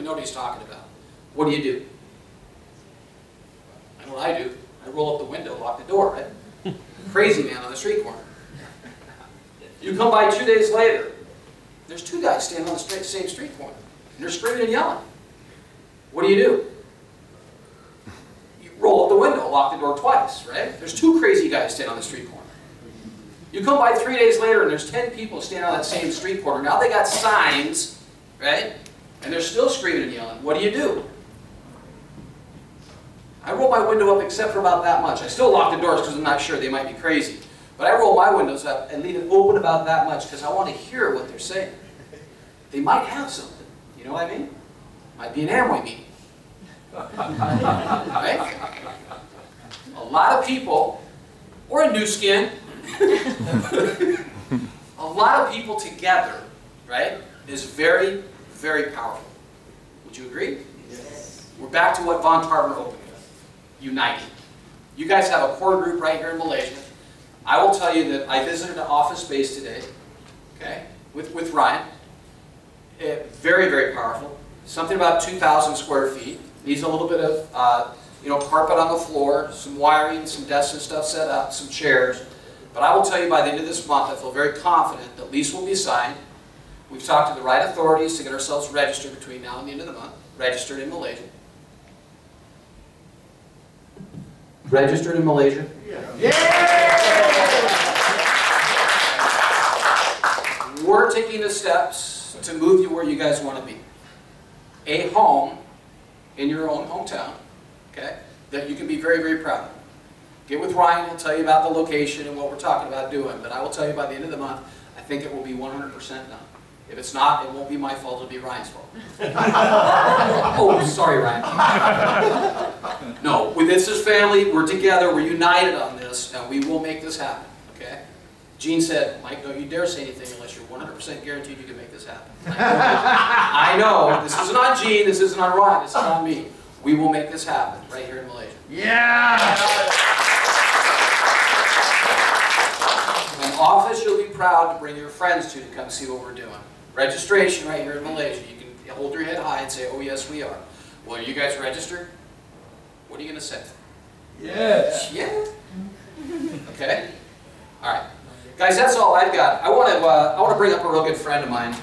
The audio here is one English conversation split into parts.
know what he's talking about. What do? I know what I do. I roll up the window, lock the door, right? Crazy man on the street corner. You come by 2 days later, there's two guys standing on the same street corner, and they're screaming and yelling. What do? You roll up the window, lock the door twice, right? There's two crazy guys standing on the street corner. You come by 3 days later, and there's 10 people standing on that same street corner. Now they got signs, right? And they're still screaming and yelling. What do? I roll my window up except for about that much. I still lock the doors because I'm not sure, they might be crazy. But I roll my windows up and leave it open about that much because I want to hear what they're saying. They might have something. You know what I mean? Might be an Amway meeting. Right? A lot of people, or a new skin, a lot of people together, right, is very, very powerful. Would you agree? Yes. We're back to what Von Tarver opened with. United. You guys have a core group right here in Malaysia. I will tell you that I visited an office space today, okay, with Ryan. Very, very powerful. Something about 2,000 square feet. Needs a little bit of, carpet on the floor, some wiring, some desks and stuff set up, some chairs. But I will tell you by the end of this month, I feel very confident that lease will be signed. We've talked to the right authorities to get ourselves registered between now and the end of the month. Registered in Malaysia. Registered in Malaysia? Yeah. We're taking the steps to move you where you guys want to be. A home in your own hometown, okay, that you can be very, very proud of. Get with Ryan, he'll tell you about the location and what we're talking about doing, but I will tell you by the end of the month, I think it will be 100% done. If it's not, it won't be my fault, it'll be Ryan's fault. Oh, sorry, Ryan. No, this is family, we're together, we're united on this, and we will make this happen, okay? Gene said, Mike, don't you dare say anything unless you're 100% guaranteed you can make this happen. I know, this isn't on Gene, this isn't on Ryan, this is on me. We will make this happen right here in Malaysia. Yeah! An office you'll be proud to bring your friends to come see what we're doing. Registration right here in Malaysia. You can hold your head high and say, oh yes, we are. Well, are you guys registered? What are you going to say? Yes. Yeah. Okay. All right. Guys, that's all I've got. I want to bring up a real good friend of mine.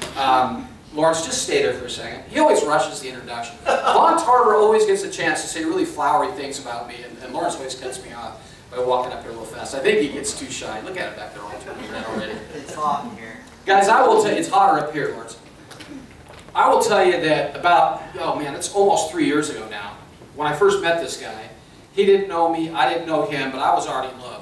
Lawrence, just stay there for a second. He always rushes the introduction. Von Tarver always gets a chance to say really flowery things about me, and Lawrence always cuts me off by walking up here a little fast. I think he gets too shy. Look at him back there all turning red already. It's hot in here. Guys, I will tell you, it's hotter up here, Lawrence. I will tell you that about, oh man, it's almost 3 years ago now. When I first met this guy, he didn't know me, I didn't know him, but I was already in love.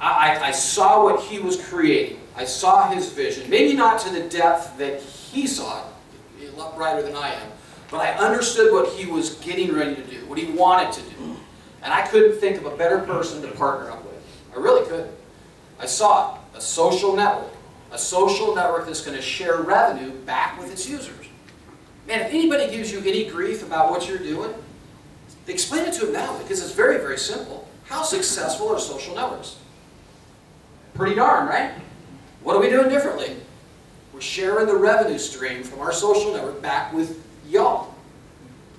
I saw what he was creating. I saw his vision. Maybe not to the depth that he saw it, a lot brighter than I am, but I understood what he was getting ready to do, what he wanted to do. And I couldn't think of a better person to partner up with. I really couldn't. I saw it, a social network. A social network that's going to share revenue back with its users. Man, if anybody gives you any grief about what you're doing, explain it to them now, because it's very, very simple. How successful are social networks? Pretty darn, right? What are we doing differently? We're sharing the revenue stream from our social network back with y'all.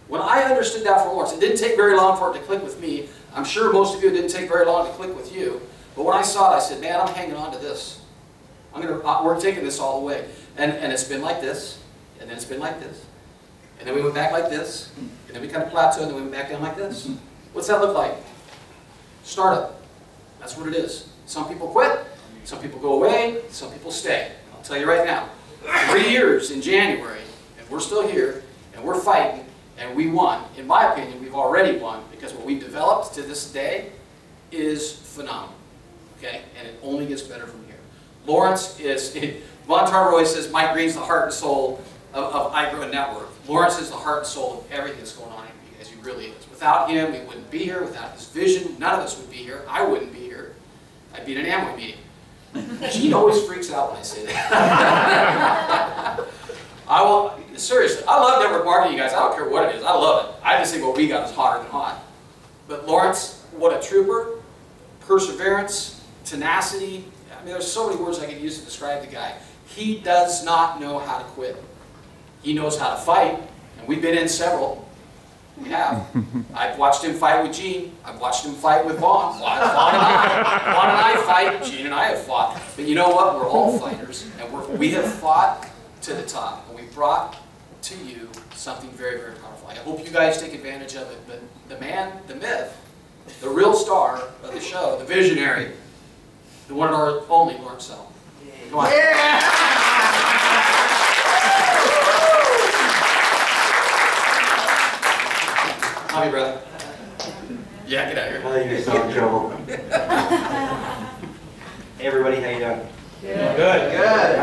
When I understood that from Lawrence, it didn't take very long for it to click with me. I'm sure most of you, it didn't take very long to click with you. But when I saw it, I said, man, I'm hanging on to this. We're taking this all the way. And it's been like this, and then it's been like this. And then we went back like this, and then we kind of plateaued, and then we went back down like this. What's that look like? Startup. That's what it is. Some people quit, some people go away, some people stay. I'll tell you right now, 3 years in January, and we're still here, and we're fighting, and we won. In my opinion, we've already won, because what we've developed to this day is phenomenal. Okay? And it only gets better from here. Lawrence is, Von Tarver always says, Mike Green's the heart and soul of iGrow Network. Lawrence is the heart and soul of everything that's going on here, because he really is. Without him, we wouldn't be here. Without his vision, none of us would be here. I wouldn't be here. I'd be in an Amway meeting. Gene always freaks out when I say that. Seriously, I love network marketing, you guys. I don't care what it is. I love it. I just think what we got is hotter than hot. But Lawrence, what a trooper. Perseverance, tenacity. I mean, there's so many words I could use to describe the guy. He does not know how to quit. He knows how to fight, And we've been in several. We have. I've watched him fight with Gene. I've watched him fight with Vaughn. Vaughn and I fight. Gene and I have fought. But you know what? We're all fighters. And we have fought to the top. And we brought to you something very, very powerful. I hope you guys take advantage of it. But the man, the myth, the real star of the show, the visionary, the one and only Lawrence Sell. Come on. Yeah! Love you, brother. Yeah, get out of here. Oh, you're so in trouble. Hey, everybody, how you doing? Yeah. Good. Good.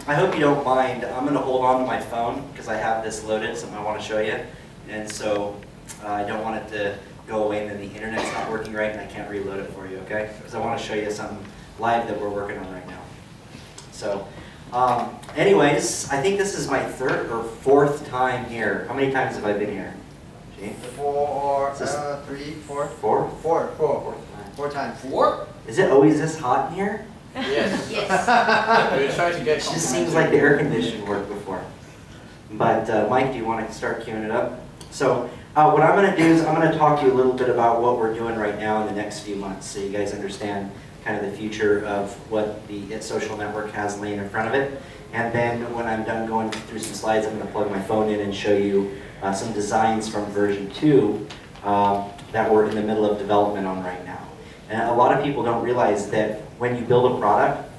I hope you don't mind. I'm going to hold on to my phone because I have this loaded, something I want to show you. And so I don't want it to go away and then the internet's not working right and I can't reload it for you, okay? Because I want to show you something live that we're working on right now. So, anyways, I think this is my third or fourth time here. How many times have I been here? Gene? Four times. Four? Is it always this hot in here? Yes. Yes. We're trying to get It just seems like the air conditioning worked before. But Mike, do you want to start queuing it up? So what I'm going to do is I'm going to talk to you a little bit about what we're doing right now in the next few months so you guys understand kind of the future of what the It Social Network has laying in front of it. And then when I'm done going through some slides, I'm going to plug my phone in and show you some designs from version 2 that we're in the middle of development on right now. And a lot of people don't realize that when you build a product,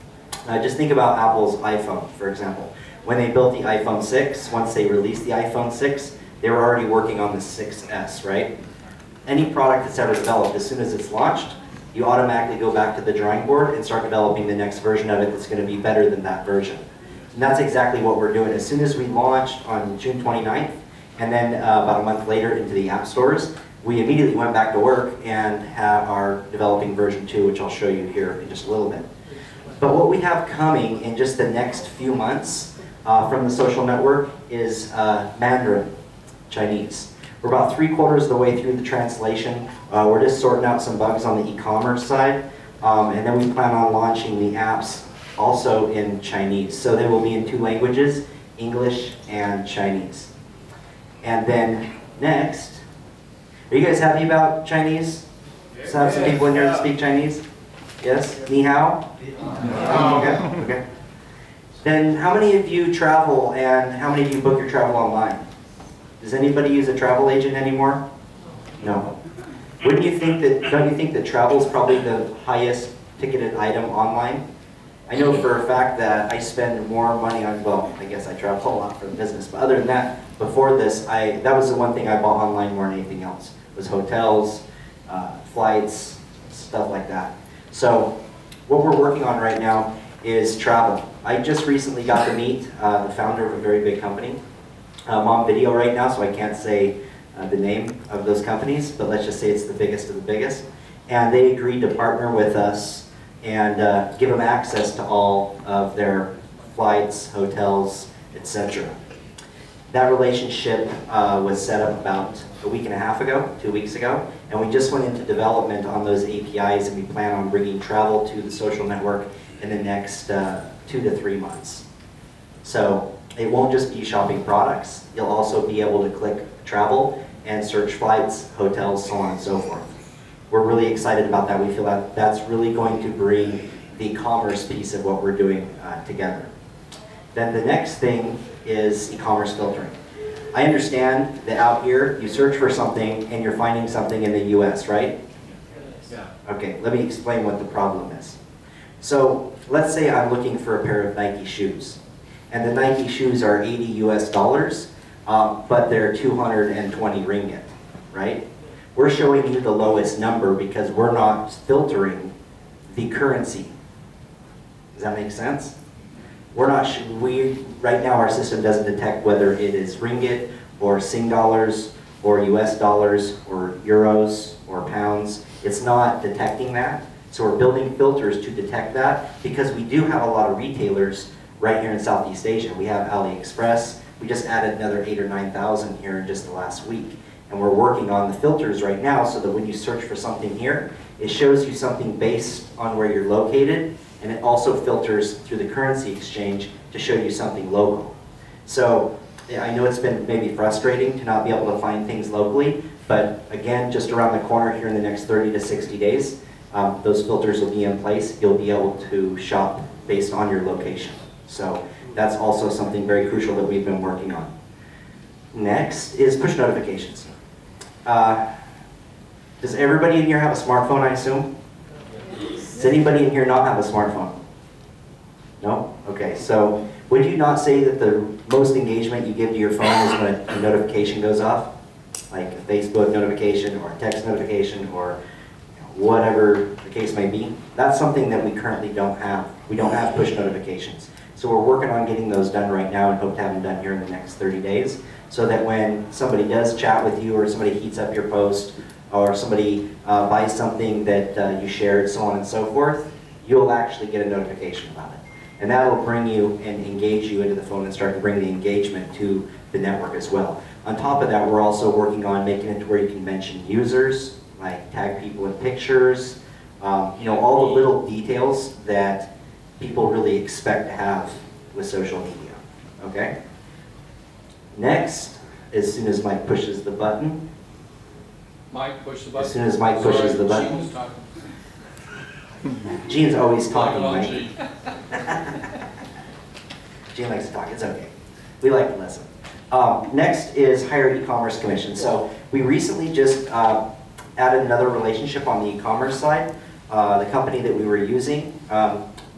just think about Apple's iPhone, for example. When they built the iPhone 6, once they released the iPhone 6, they were already working on the 6S, right? Any product that's ever developed, as soon as it's launched, you automatically go back to the drawing board and start developing the next version of it that's going to be better than that version. And that's exactly what we're doing. As soon as we launched on June 29th, and then about a month later into the app stores, we immediately went back to work and are developing version 2, which I'll show you here in just a little bit. But what we have coming in just the next few months from the social network is Mandarin Chinese. We're about 3/4 of the way through the translation. We're just sorting out some bugs on the e-commerce side. And then we plan on launching the apps also in Chinese. So they will be in 2 languages, English and Chinese. And then next, are you guys happy about Chinese? Let's have some people in here that speak Chinese? Yes? Ni hao? Okay. Okay. Then how many of you travel and how many of you book your travel online? Does anybody use a travel agent anymore? No. Wouldn't you think that, don't you think that travel is probably the highest ticketed item online? I know for a fact that I spend more money on, well, I guess I travel a lot for the business, but other than that, before this, that was the one thing I bought online more than anything else, was hotels, flights, stuff like that. So what we're working on right now is travel. I just recently got to meet the founder of a very big company. I'm on video right now, so I can't say the name of those companies, but let's just say it's the biggest of the biggest. And they agreed to partner with us and give them access to all of their flights, hotels, etc. That relationship was set up about a week and a half ago, 2 weeks ago, and we just went into development on those APIs, and we plan on bringing travel to the social network in the next 2 to 3 months. So it won't just be shopping products. You'll also be able to click travel and search flights, hotels, so on and so forth. We're really excited about that. We feel that that's really going to bring the commerce piece of what we're doing together. Then the next thing is e-commerce filtering. I understand that out here, you search for something and you're finding something in the US, right? Yeah. Okay, let me explain what the problem is. So let's say I'm looking for a pair of Nike shoes. And the Nike shoes are 80 US dollars, but they're 220 ringgit, right? We're showing you the lowest number because we're not filtering the currency. Does that make sense? We're not, right now our system doesn't detect whether it is ringgit or Sing dollars or US dollars or euros or pounds. It's not detecting that. So we're building filters to detect that because we do have a lot of retailers right here in Southeast Asia. We have AliExpress. We just added another 8,000 or 9,000 here in just the last week. And we're working on the filters right now so that when you search for something here, it shows you something based on where you're located, and it also filters through the currency exchange to show you something local. So I know it's been maybe frustrating to not be able to find things locally, but again, just around the corner here in the next 30 to 60 days, those filters will be in place. You'll be able to shop based on your location. So that's also something very crucial that we've been working on. Next is push notifications. Does everybody in here have a smartphone, I assume? Does anybody in here not have a smartphone? No? Okay, so would you not say that the most engagement you give to your phone is when a notification goes off? Like a Facebook notification or a text notification or whatever the case may be? That's something that we currently don't have. We don't have push notifications. So we're working on getting those done right now and hope to have them done here in the next 30 days so that when somebody does chat with you or somebody heats up your post or somebody buys something that you shared, so on and so forth, you'll actually get a notification about it. And that will bring you and engage you into the phone and start to bring the engagement to the network as well. On top of that, we're also working on making it to where you can mention users, like tag people in pictures, you know, all the little details that people really expect to have with social media, okay? Next, as soon as Mike pushes the button. Mike, push the button. As soon as Mike pushes the button. Gene's talking. Gene's always talking, Talk Mike. Gene. Gene likes to talk, it's okay. We like to listen. Next is higher e-commerce commission. So we recently just added another relationship on the e-commerce side. The company that we were using,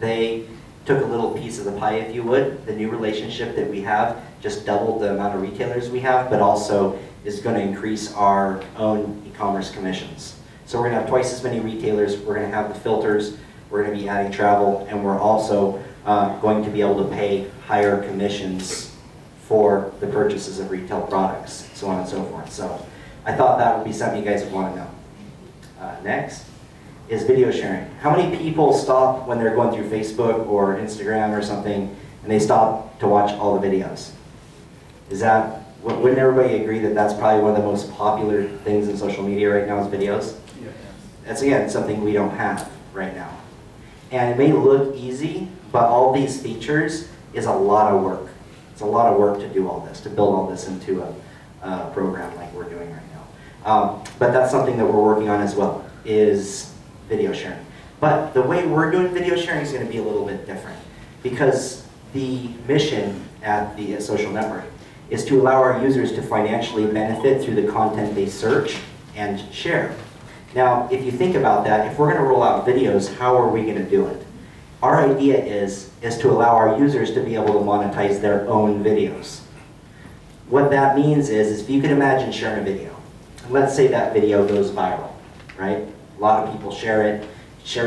they took a little piece of the pie, if you would. The new relationship that we have just doubled the amount of retailers we have, but also is going to increase our own e-commerce commissions. So we're going to have twice as many retailers, we're going to have the filters, we're going to be adding travel, and we're also going to be able to pay higher commissions for the purchases of retail products, so on and so forth. So I thought that would be something you guys would want to know. Next is video sharing. How many people stop when they're going through Facebook or Instagram or something and they stop to watch all the videos? Is that, wouldn't everybody agree that that's probably one of the most popular things in social media right now is videos? Yeah. That's again something we don't have right now. And it may look easy, but all these features is a lot of work. It's a lot of work to do all this, to build all this into a program like we're doing right now. But that's something that we're working on as well, is video sharing. But the way we're doing video sharing is going to be a little bit different, because the mission at the social network is to allow our users to financially benefit through the content they search and share. Now, if you think about that, if we're going to roll out videos, how are we going to do it? Our idea is to allow our users to be able to monetize their own videos. What that means is if you can imagine sharing a video, and let's say that video goes viral, right? A lot of people share it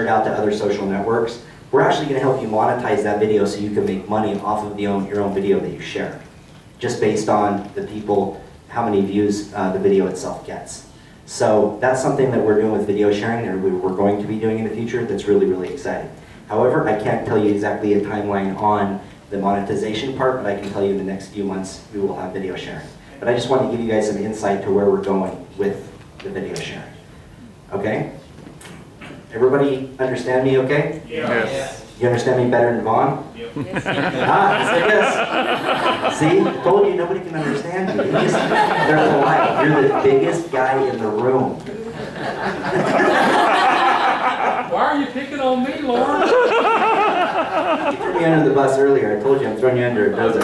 out to other social networks. We're actually going to help you monetize that video so you can make money off of your own video that you share, just based on the people, how many views the video itself gets. So that's something that we're doing with video sharing, and we're going to be doing in the future that's really, really exciting. However, I can't tell you exactly a timeline on the monetization part, but I can tell you in the next few months we will have video sharing. But I just wanted to give you guys some insight to where we're going with the video sharing. Okay? Everybody understand me okay? Yes. You understand me better than Vaughn? Yep. Yes. See, I told you nobody can understand you. They're polite. You're the biggest guy in the room. Why are you picking on me, Lauren? You threw me under the bus earlier. I told you I'm throwing you under a dozen.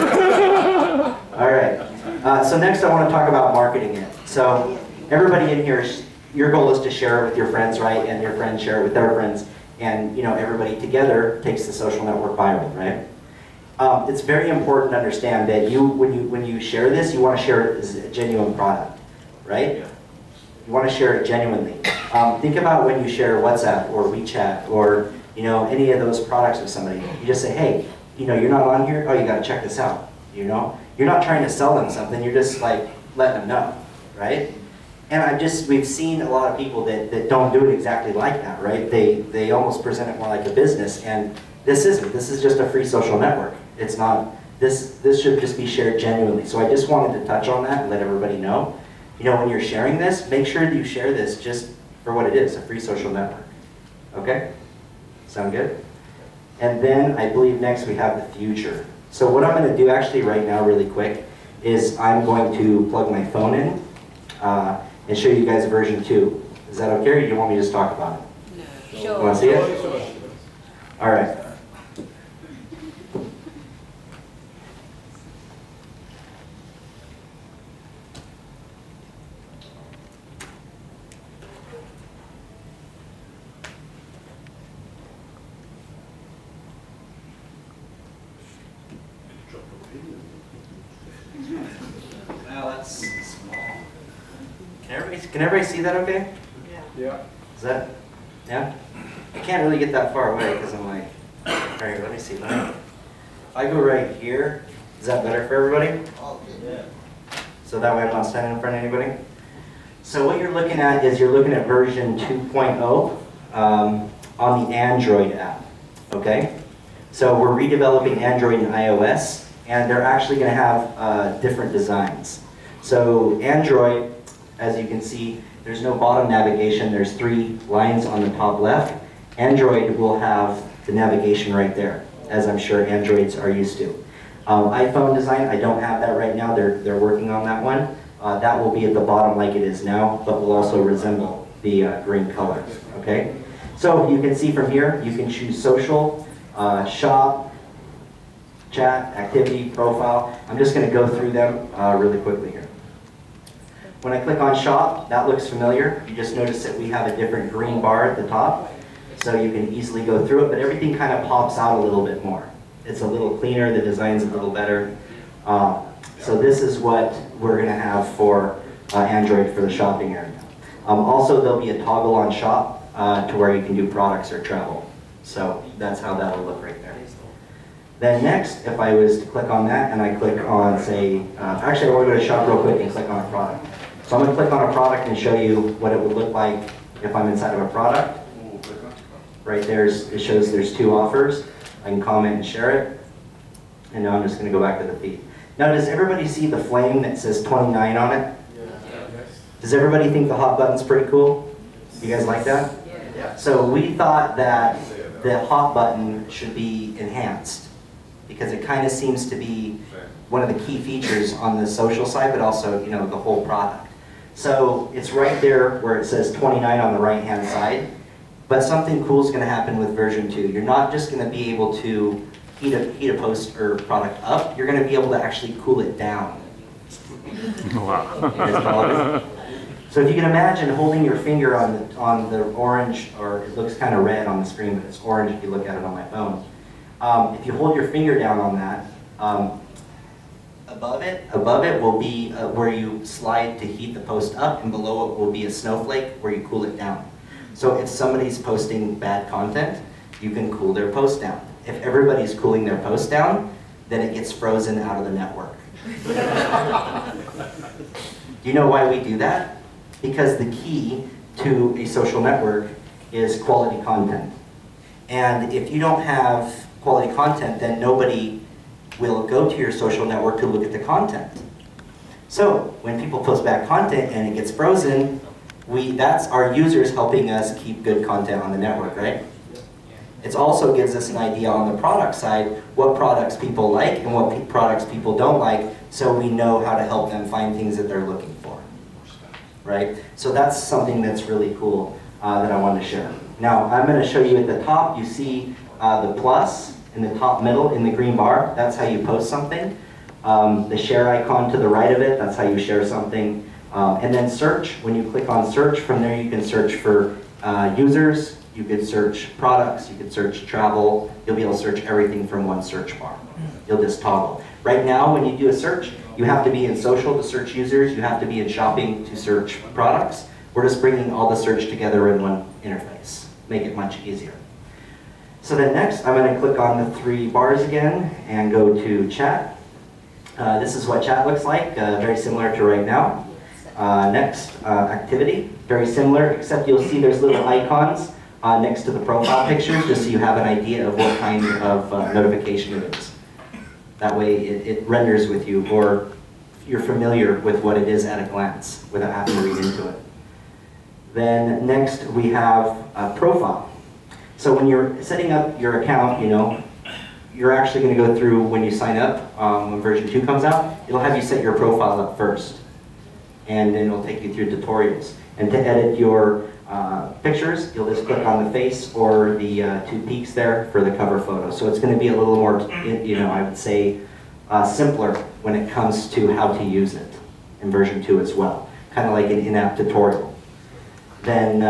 All right. So next I want to talk about marketing it. So everybody in here, your goal is to share it with your friends, right? And your friends share it with their friends. And you know, everybody together takes the social network viral, right? It's very important to understand that when you share this, you want to share it as a genuine product, right? Yeah. You want to share it genuinely. Think about when you share WhatsApp or WeChat or you know any of those products with somebody. You just say, hey, you know, you're not on here. Oh, you got to check this out. You know, you're not trying to sell them something. You're just like letting them know, right? And we've seen a lot of people that don't do it exactly like that, right? They almost present it more like a business, and this isn't. This is just a free social network. It's not. This should just be shared genuinely. So I just wanted to touch on that and let everybody know. You know, when you're sharing this, make sure that you share this just for what it is, a free social network. Okay? Sound good? And then I believe next we have the future. So what I'm going to do actually right now really quick is I'm going to plug my phone in and show you guys version 2. Is that okay, or do you want me to just talk about it? No. You want to see it? All right. Well, that's small. Can everybody see that okay? Yeah. Is that, yeah? I can't really get that far away because I'm like, all right, let me see. If I go right here, is that better for everybody? Yeah. So that way I'm not standing in front of anybody? So what you're looking at is you're looking at version 2.0 on the Android app, okay? So we're redeveloping Android and iOS, and they're actually going to have different designs. So Android, as you can see, there's no bottom navigation. There's 3 lines on the top left. Android will have the navigation right there, as I'm sure Androids are used to. iPhone design, I don't have that right now. They're working on that one. That will be at the bottom like it is now, but will also resemble the green color, okay? So you can see from here, you can choose social, shop, chat, activity, profile. I'm just gonna go through them really quickly here. When I click on shop, that looks familiar. You just notice that we have a different green bar at the top, so you can easily go through it, but everything kind of pops out a little bit more. It's a little cleaner, the design's a little better. So this is what we're gonna have for Android for the shopping area. Also, there'll be a toggle on shop to where you can do products or travel. So that's how that'll look right there. Then next, if I was to click on that and I click on, say, actually I want to go to shop real quick and click on a product. So I'm going to click on a product and show you what it would look like if I'm inside of a product. Right there, it shows there's 2 offers. I can comment and share it. And now I'm just going to go back to the feed. Now, does everybody see the flame that says 29 on it? Does everybody think the hot button's pretty cool? You guys like that? Yeah. So we thought that the hot button should be enhanced because it kind of seems to be one of the key features on the social side, but also, you know, the whole product. So it's right there where it says 29 on the right-hand side. But something cool is going to happen with version 2. You're not just going to be able to heat a post or product up. You're going to be able to actually cool it down. Wow. So if you can imagine holding your finger on the orange, or it looks kind of red on the screen, but it's orange if you look at it on my phone. If you hold your finger down on that, above it will be where you slide to heat the post up, and below it will be a snowflake where you cool it down. So if somebody's posting bad content, you can cool their post down. If everybody's cooling their post down, then it gets frozen out of the network. Do you know why we do that? Because the key to a social network is quality content. And if you don't have quality content, then nobody will go to your social network to look at the content. So when people post bad content and it gets frozen, that's our users helping us keep good content on the network, right? It also gives us an idea on the product side, what products people like and what products people don't like, so we know how to help them find things that they're looking for, right? So that's something that's really cool that I wanted to share. Now, I'm going to show you at the top, you see the plus in the top middle in the green bar. That's how you post something. The share icon to the right of it, that's how you share something. And then search, when you click on search, from there you can search for users, you could search products, you could search travel, you'll be able to search everything from one search bar. You'll just toggle. Right now, when you do a search, you have to be in social to search users, you have to be in shopping to search products. We're just bringing all the search together in one interface, make it much easier. So then next, I'm going to click on the 3 bars again and go to chat. This is what chat looks like, very similar to right now. Next, activity, very similar, except you'll see there's little icons next to the profile pictures, just so you have an idea of what kind of notification it is. That way it renders with you, or you're familiar with what it is at a glance without having to read into it. Then next we have a profile. So when you're setting up your account, you know, you're actually going to go through when you sign up, when version 2 comes out, it'll have you set your profile up first. And then it'll take you through tutorials. And to edit your pictures, you'll just click on the face or the 2 peaks there for the cover photo. So it's going to be a little more, I would say, simpler when it comes to how to use it in version 2 as well. Kind of like an in-app tutorial. Then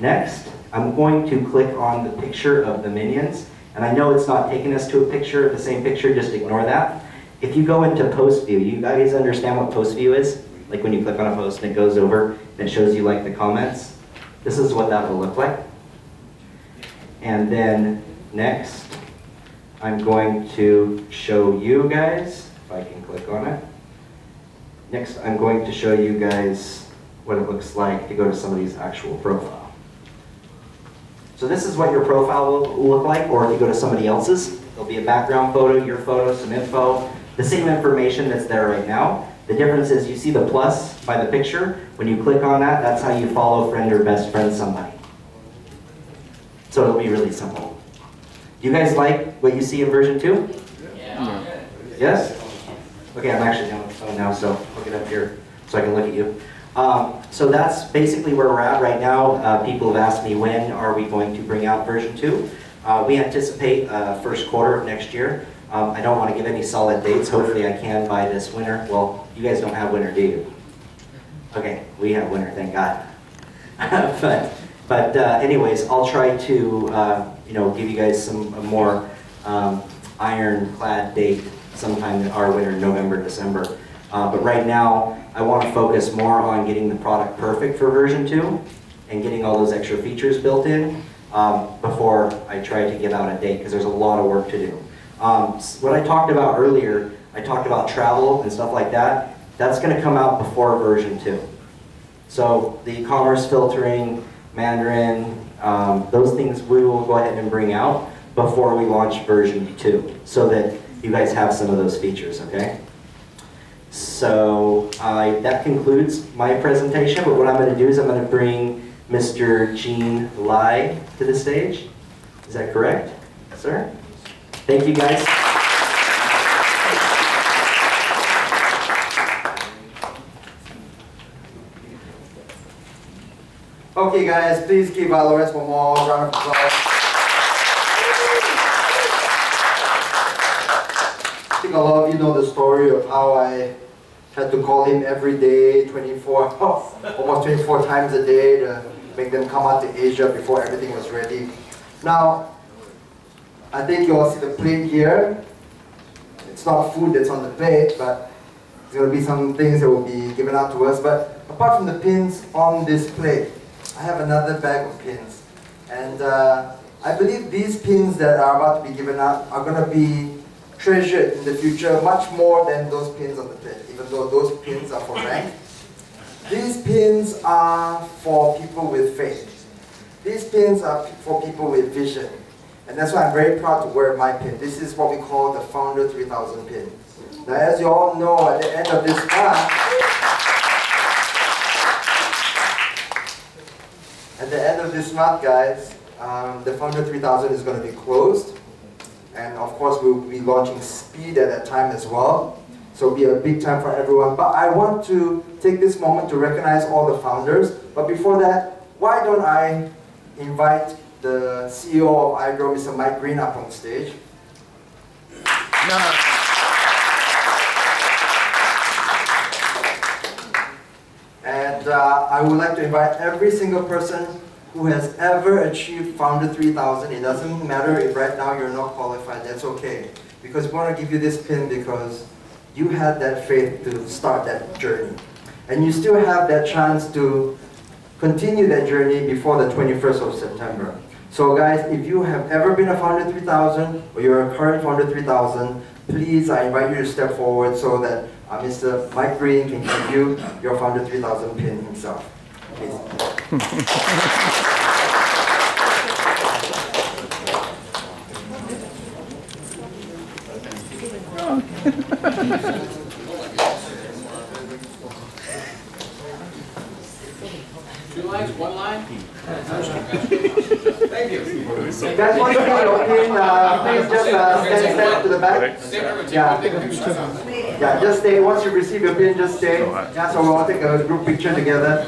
next, I'm going to click on the picture of the minions. And I know it's not taking us to a picture, the same picture, just ignore that. If you go into post view, you guys understand what post view is? Like when you click on a post and it goes over and it shows you like the comments. This is what that will look like. And then next, I'm going to show you guys, if I can click on it. Next, I'm going to show you guys what it looks like to go to somebody's actual profile. So this is what your profile will look like, or if you go to somebody else's, there'll be a background photo, your photo, some info, the same information that's there right now. The difference is you see the plus by the picture. When you click on that, that's how you follow, friend, or best friend somebody. So it'll be really simple. Do you guys like what you see in version 2? Yeah. Yes? Okay, I'm actually on the phone now, so I'll get up here so I can look at you. So that's basically where we're at right now. People have asked me when are we going to bring out version 2. We anticipate first quarter of next year. I don't want to give any solid dates. Hopefully I can by this winter. Well, you guys don't have winter, do you? Okay, we have winter, thank God. but anyways, I'll try to give you guys a more ironclad date sometime in our winter, November, December. But right now, I want to focus more on getting the product perfect for version 2 and getting all those extra features built in before I try to give out a date, because there's a lot of work to do. What I talked about earlier, I talked about travel and stuff like that. That's going to come out before version 2. So the e-commerce filtering, Mandarin, those things we will go ahead and bring out before we launch version 2, so that you guys have some of those features, okay? So that concludes my presentation, but what I'm going to do is I'm going to bring Mr. Gene Lai to the stage. Is that correct, sir? Thank you, guys. Okay, guys, please give Lawrence one more round of applause. I think a lot of you know the story of how I had to call him every day, almost 24 times a day to make them come out to Asia before everything was ready. Now, I think you all see the plate here. It's not food that's on the plate, but there's going to be some things that will be given out to us. But apart from the pins on this plate, I have another bag of pins. And I believe these pins that are about to be given out are going to be treasured in the future much more than those pins on the plate, even though those pins are for rank. These pins are for people with faith. These pins are for people with vision. And that's why I'm very proud to wear my pin. This is what we call the Founder 3000 pin. Now, as you all know, at the end of this month, guys, the Founder 3000 is going to be closed. And of course, we'll be launching Speed at that time as well. So it'll be a big time for everyone. But I want to take this moment to recognize all the founders. But before that, why don't I invite the CEO of iGrow, Mr. Mike Green, up on stage. And I would like to invite every single person who has ever achieved Founder 3000. It doesn't matter if right now you're not qualified, that's okay. Because we want to give you this pin because you had that faith to start that journey. And you still have that chance to continue that journey before the 21st of September. So guys, if you have ever been a Founder 3000 or you're a current Founder 3000, please, I invite you to step forward so that Mr. Mike Green can give you your Founder 3000 pin himself. Please. 2 lines, 1 line? Thank you. Guys, once you get your pin, please just stand to the back. Yeah, just stay. Once you receive your pin, just stay. Yeah, so we'll take a group picture together.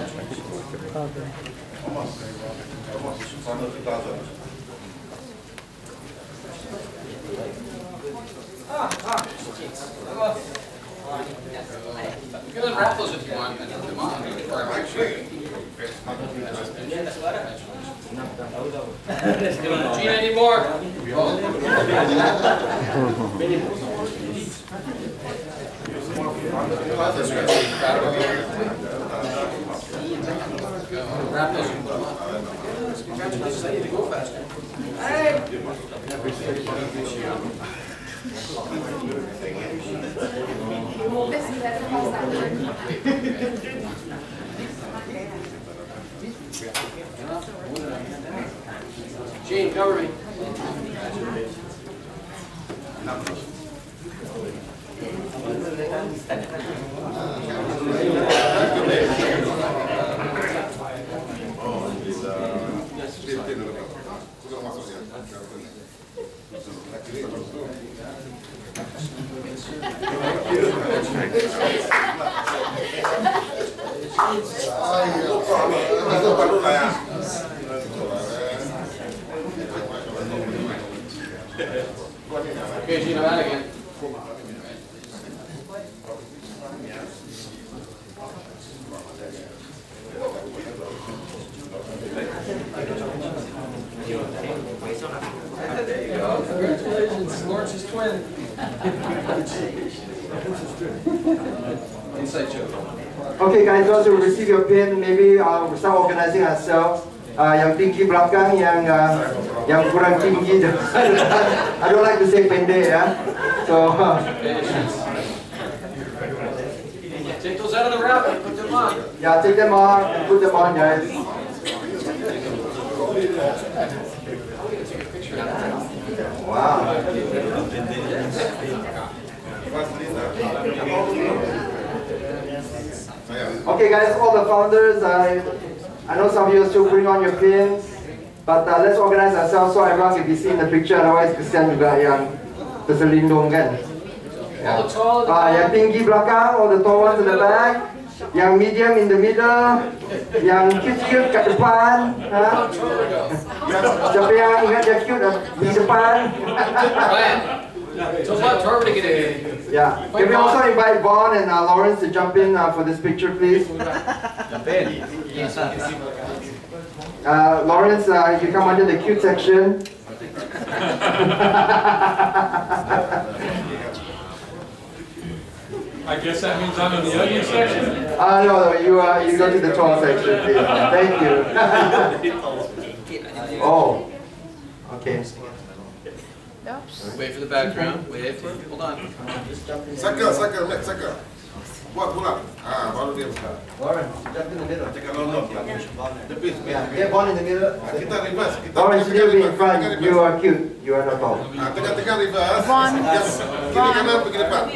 You can unwrap those if you want. Gene, any more? Wrap those and put them up. Congratulations, I need to go faster. Hey! Gene, cover me. Okay, Gene, I'm out again. There you go. Congratulations, Lawrence's twin. Inside joke. Okay, guys, once you receive your pin, maybe we'll start organizing ourselves. Yang tinggi belakang, yang kurang tinggi. I don't like to say pendek, ya. So. Take those out of the wrap and put them on. Yeah, take them off and put them on, guys. Wow. Okay, guys, all the founders, I know some of you are still putting on your pins, but let's organize ourselves so everyone can be seen in the picture. Otherwise, kesian juga yang terselindung kan. Yang tinggi belakang, all the tall ones in the back. Yang medium in the middle, yang cute kat depan. Siapa yang ingat dia cute di depan? Yeah. Can we also invite Vaughn and Lawrence to jump in for this picture, please? Jump in. Lawrence, you come under the cute section. I guess that means I'm in the ugly section. No, you go to the tall section, please. Thank you. Oh, okay. Wait for the background. Wait. Hold on. Saka. Buat pula. Baru dia buka. Lauren, jump in the middle. Yeah, get one in the middle. Kita reverse. Lawrence, you be in front. You are cute. You are not tall. Tengah reverse. Kiri kanan pergi depan.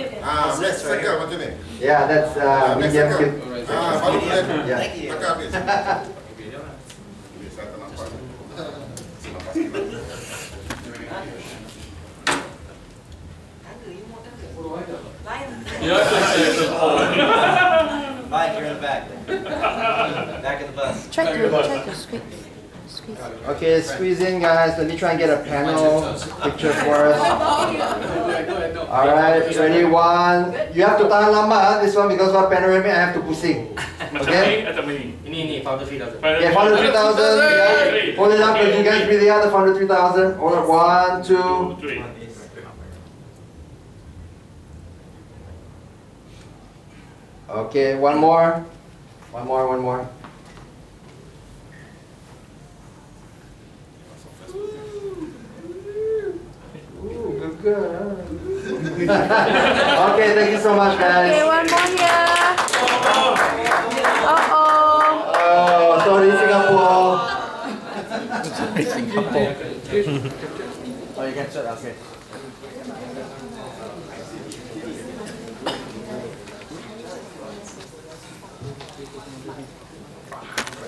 Next circle macam ni. Yeah, that's medium cute. Baru dia. Yeah. Saka habis. Saya tak nampak. Mike, you're in the back. Back of the bus. Try to squeeze. Okay, squeeze in, guys. Let me try and get a panel picture for us. Alright, ready, one. You have to tahan lama, this one, because for panoramic, I have to pusing. Okay? Ini, founder 3000. Okay, founder 3000. Hold it up, but you guys breathe out the founder 3000. Hold it, 1, 2, 3. Okay, one more. One more. Ooh, good. Okay, thank you so much, guys. Okay, one more here. Oh, sorry, Singapore. Oh, you can shut. Okay.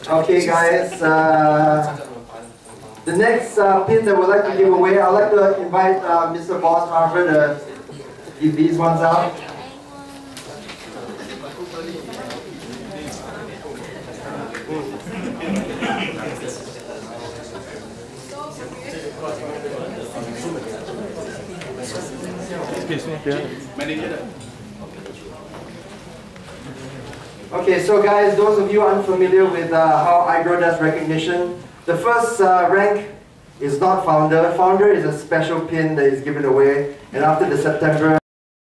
Okay, guys. The next pin that we'd like to give away, I'd like to invite Mr. Boss Harvard to give these ones out. Okay, so guys, those of you unfamiliar with how iGrow does recognition, the first rank is not founder. Founder is a special pin that is given away, and after the September